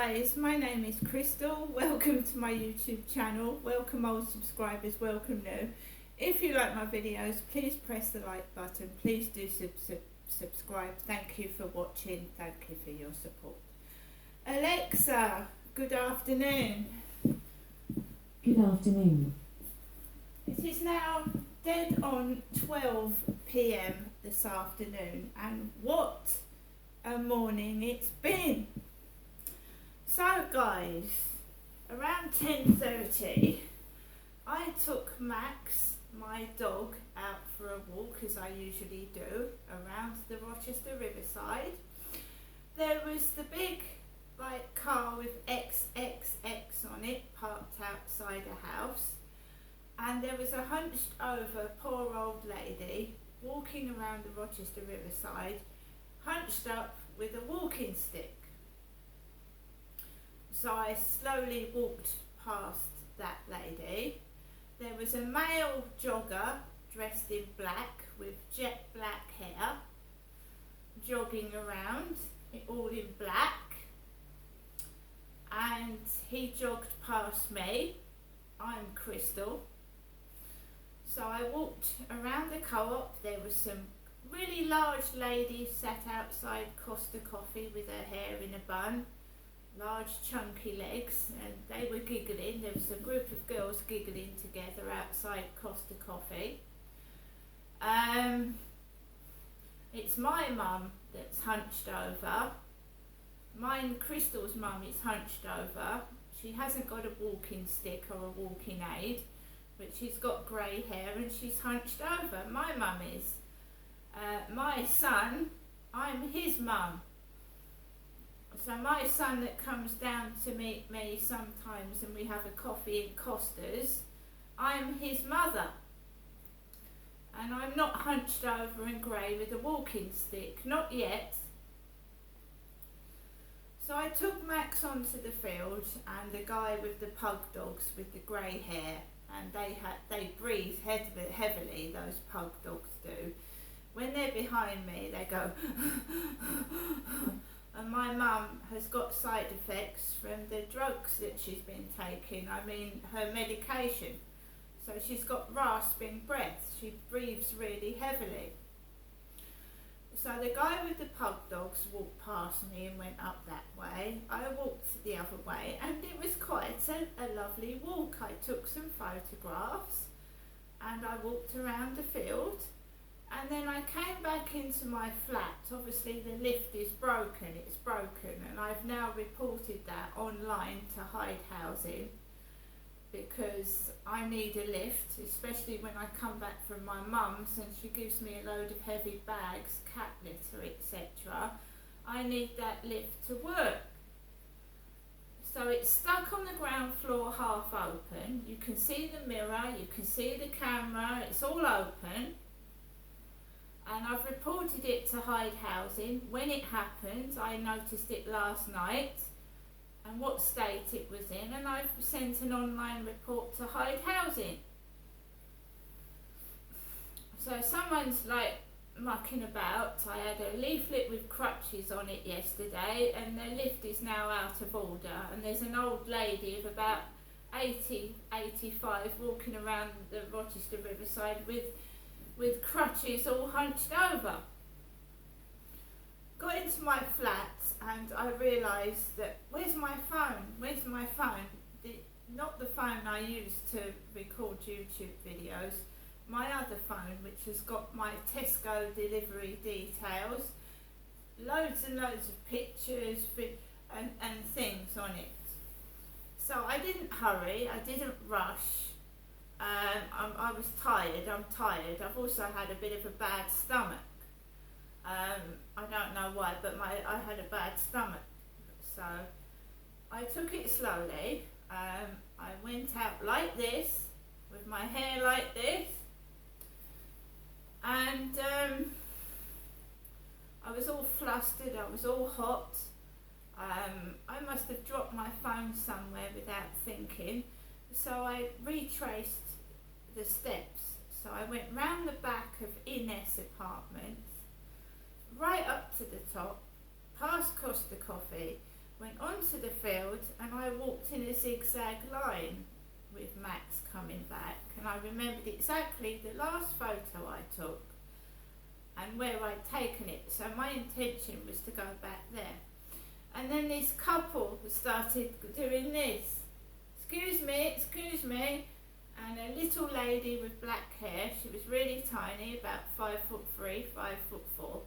guys, my name is Crystal. Welcome to my YouTube channel. Welcome old subscribers, welcome new. If you like my videos, please press the like button. Please do subscribe. Thank you for watching. Thank you for your support. Alexa, good afternoon. Good afternoon. It is now dead on 12 p.m. this afternoon, and what a morning it's been. So guys, around 10:30 I took Max, my dog, out for a walk, as I usually do, around the Rochester Riverside. There was the big car with XXX on it parked outside a house, and there was a hunched over poor old lady walking around the Rochester Riverside, hunched up with a walking stick. So I slowly walked past that lady. There was a male jogger dressed in black with jet black hair, jogging around, all in black, and he jogged past me. I'm Crystal. So I walked around the co-op. There was some really large lady sat outside Costa Coffee with her hair in a bun, large chunky legs, and they were giggling. There was a group of girls giggling together outside Costa Coffee. It's my mum that's hunched over. Mine, Crystal's mum, is hunched over. She hasn't got a walking stick or a walking aid, but she's got grey hair and she's hunched over. My mum is. My son, I'm his mum. So my son that comes down to meet me sometimes and we have a coffee in Costa's, I'm his mother. And I'm not hunched over and grey with a walking stick, not yet. So I took Max onto the field, and the guy with the pug dogs with the grey hair, and they breathe heavily, those pug dogs do. When they're behind me, they go and my mum has got side effects from the drugs that she's been taking, I mean her medication. So she's got rasping breath, she breathes really heavily. So the guy with the pug dogs walked past me and went up that way. I walked the other way, and it was quite a lovely walk. I took some photographs and I walked around the field. And then I came back into my flat. Obviously the lift is broken, it's broken, and I've now reported that online to Hyde Housing because I need a lift, especially when I come back from my mum's and she gives me a load of heavy bags, cat litter, etc. I need that lift to work. So it's stuck on the ground floor, half open. You can see the mirror, you can see the camera, it's all open. And I've reported it to Hyde Housing. When it happened, I noticed it last night and what state it was in, and I've sent an online report to Hyde Housing. So someone's mucking about. I had a leaflet with crutches on it yesterday, and the lift is now out of order, and there's an old lady of about 80, 85 walking around the Rochester Riverside with crutches all hunched over. Got into my flat and I realised that, where's my phone? Where's my phone? Not the phone I use to record YouTube videos, my other phone, which has got my Tesco delivery details, loads and loads of pictures and things on it. So I didn't hurry, I didn't rush. I was tired, I'm tired. I've also had a bit of a bad stomach. I don't know why, but I had a bad stomach. So I took it slowly. I went out like this, with my hair like this. And I was all flustered, I was all hot. I must have dropped my phone somewhere without thinking. So I retraced the steps. So I went round the back of Ines Apartments, right up to the top, past Costa Coffee, went onto the field and I walked in a zigzag line with Max coming back, and I remembered exactly the last photo I took and where I'd taken it, so my intention was to go back there. And then this couple started doing this. Excuse me, and a little lady with black hair, she was really tiny, about 5'3", 5'4",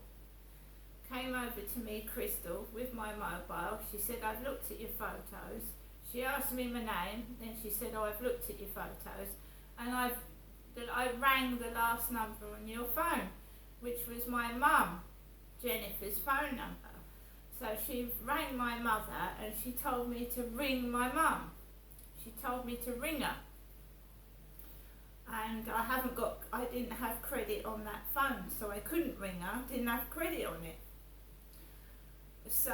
came over to me, Crystal, with my mobile. She said, I've looked at your photos. She asked me my name, then she said, oh, I've looked at your photos, and I rang the last number on your phone, which was my mum, Jennifer's phone number. So she rang my mother and she told me to ring my mum. She told me to ring her. And I didn't have credit on that phone, so I couldn't ring her, didn't have credit on it. So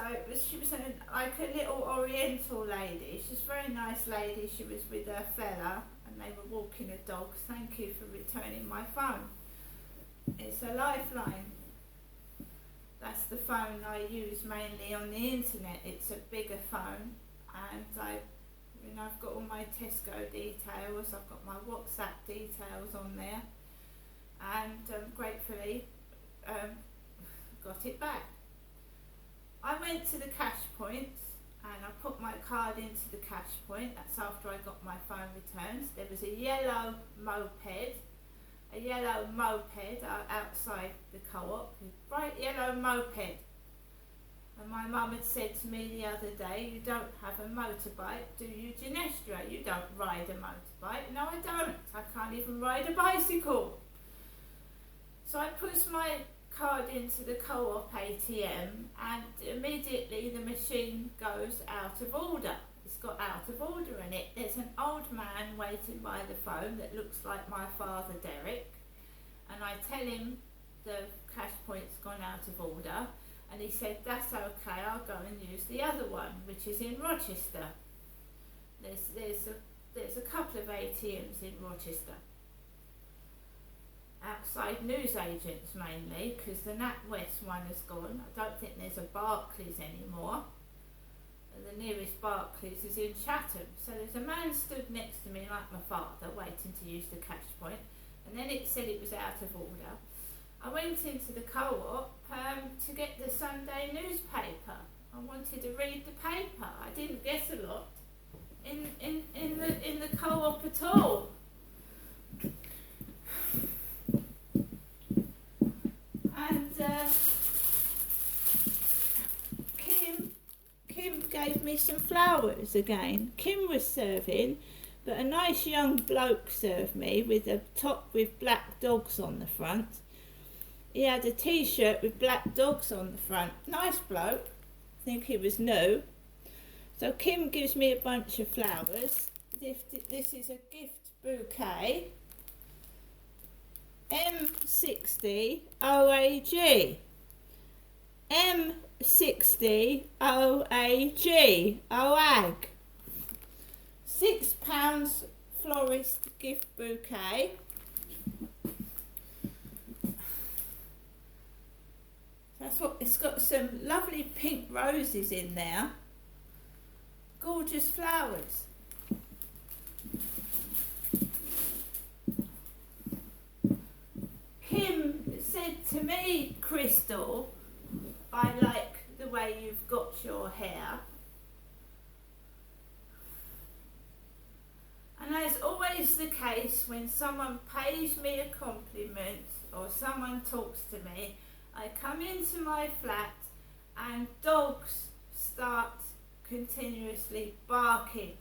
she was like a little oriental lady. She's a very nice lady. She was with her fella and they were walking the dogs. Thank you for returning my phone. It's a Lifeline. That's the phone I use mainly on the internet. It's a bigger phone, and I've got all my Tesco details. I've got my WhatsApp details on there, and gratefully got it back. I went to the cash points and I put my card into the cash point. That's after I got my phone returned. There was a yellow moped outside the co-op, a bright yellow moped. And my mum had said to me the other day, you don't have a motorbike, do you, Ginestra? You don't ride a motorbike. No, I don't. I can't even ride a bicycle. So I pushed my card into the co-op ATM and immediately the machine goes out of order. It's got out of order in it. There's an old man waiting by the phone that looks like my father Derek, and I tell him the cash point's gone out of order, and he said that's okay, I'll go and use the other one, which is in Rochester. There's a couple of ATMs in Rochester. Outside newsagents mainly, because the NatWest one has gone. I don't think there's a Barclays anymore. The nearest Barclays is in Chatham. So there's a man stood next to me like my father, waiting to use the cash point, and then it said it was out of order. I went into the co-op to get the Sunday newspaper. I wanted to read the paper. I didn't get a lot in the co-op at all. And Kim gave me some flowers again. Kim was serving, but a nice young bloke served me with a top with black dogs on the front. He had a t-shirt with black dogs on the front. Nice bloke. I think he was new. So Kim gives me a bunch of flowers. This is a gift bouquet. M60 OAG. M60 OAG. OAG. £6 florist gift bouquet. That's what it's got. Some lovely pink roses in there. Gorgeous flowers. Kim said to me, Crystal, I like the way you've got your hair. And as always the case, when someone pays me a compliment or someone talks to me, I come into my flat and dogs start continuously barking.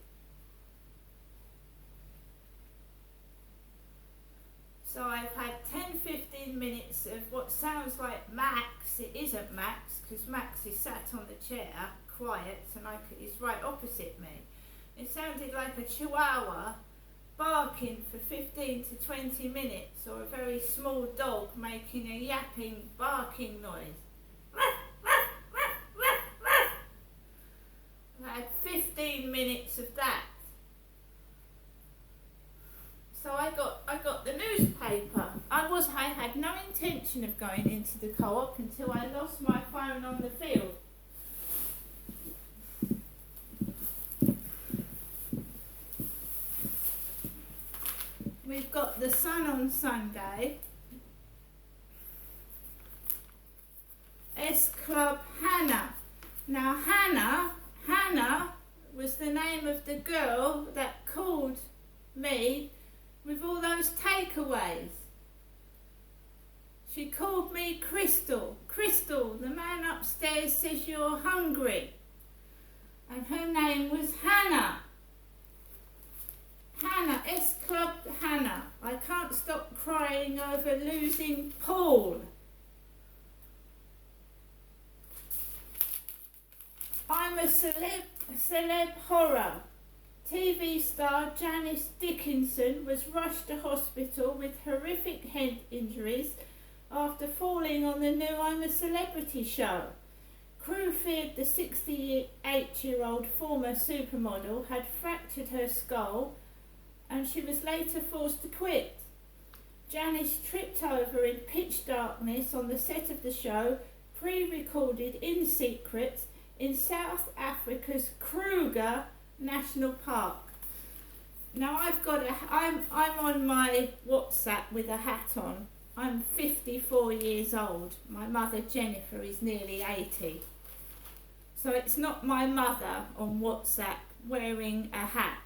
So I've had 10-15 minutes of what sounds like Max. It isn't Max, because Max is sat on the chair, quiet, and he's right opposite me. It sounded like a chihuahua barking for 15 to 20 minutes, or a very small dog making a yapping, barking noise. I had 15 minutes of that. So I got the newspaper. I had no intention of going into the co-op until I lost my phone on the field. on Sunday. S Club Hannah. Now Hannah was the name of the girl that called me with all those takeaways. She called me Crystal. Crystal, the man upstairs says you're hungry. And her name was Hannah. Hannah, S Club Hannah. I can't stop crying over losing Paul. I'm a celeb horror. TV star Janice Dickinson was rushed to hospital with horrific head injuries after falling on the new I'm a Celebrity show. Crew feared the 68-year-old former supermodel had fractured her skull and she was later forced to quit. Janice tripped over in pitch darkness on the set of the show, pre-recorded in secret in South Africa's Kruger National Park. Now I'm on my WhatsApp with a hat on. I'm 54 years old. My mother Jennifer is nearly 80. So it's not my mother on WhatsApp wearing a hat.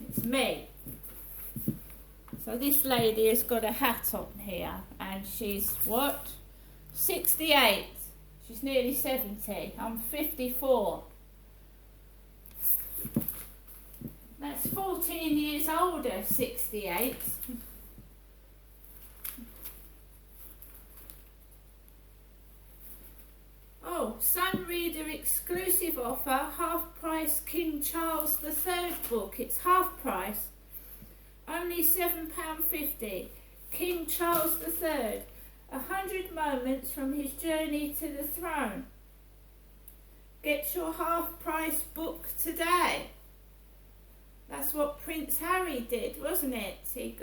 It's me. So this lady has got a hat on here and she's what? 68. She's nearly 70. I'm 54. That's 14 years older, 68. Oh, Sunreader exclusive offer, half price King Charles III book. It's half price. Only £7.50. King Charles III. 100 moments from his journey to the throne. Get your half price book today. That's what Prince Harry did, wasn't it? He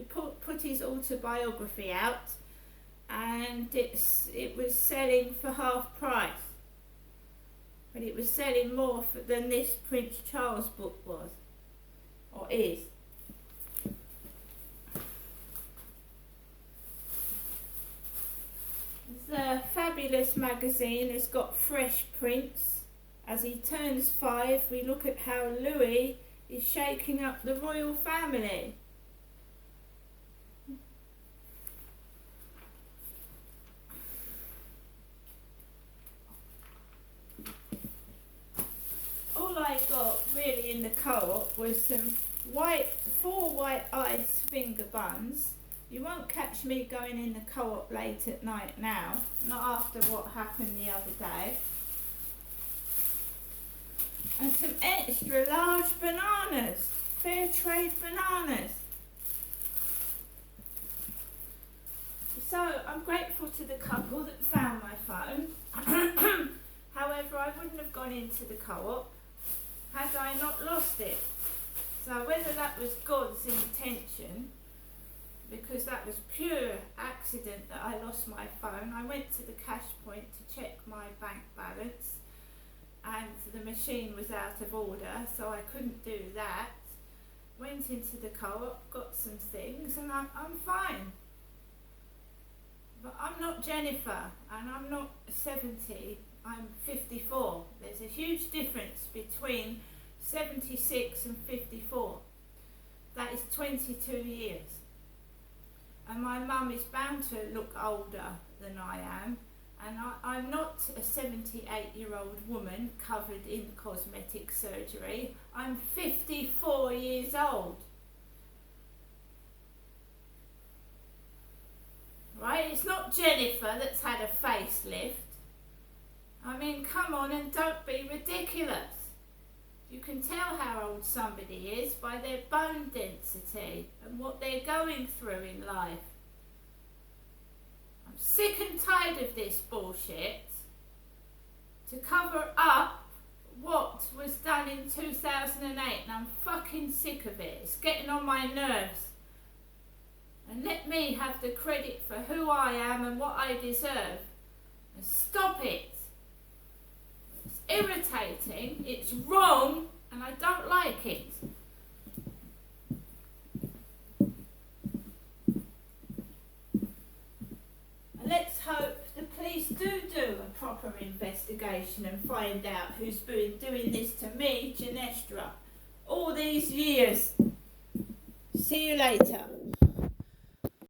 put his autobiography out and it was selling for half price. But it was selling more than this Prince Charles book was, or is. The Fabulous magazine has got fresh prints. As he turns 5, we look at how Louis is shaking up the royal family. All I got really in the co-op was some 4 white ice finger buns. You won't catch me going in the co-op late at night now, not after what happened the other day. And some extra large bananas, fair trade bananas. So I'm grateful to the couple that found my phone. However, I wouldn't have gone into the co-op had I not lost it. So whether that was God's intention, because that was pure accident that I lost my phone. I went to the cash point to check my bank balance and the machine was out of order, so I couldn't do that. Went into the co-op, got some things, and I'm fine. But I'm not Jennifer and I'm not 70, I'm 54. There's a huge difference between 76 and 54. That is 22 years. And my mum is bound to look older than I am, and I'm not a 78-year-old woman covered in cosmetic surgery. I'm 54 years old. Right? It's not Jennifer that's had a facelift. I mean, come on and don't be ridiculous. You can tell how old somebody is by their bone density and what they're going through in life. I'm sick and tired of this bullshit. To cover up what was done in 2008, and I'm fucking sick of it. It's getting on my nerves. And let me have the credit for who I am and what I deserve. And stop it. It's irritating, it's wrong, and I don't like it. hope the police do a proper investigation and find out who's been doing this to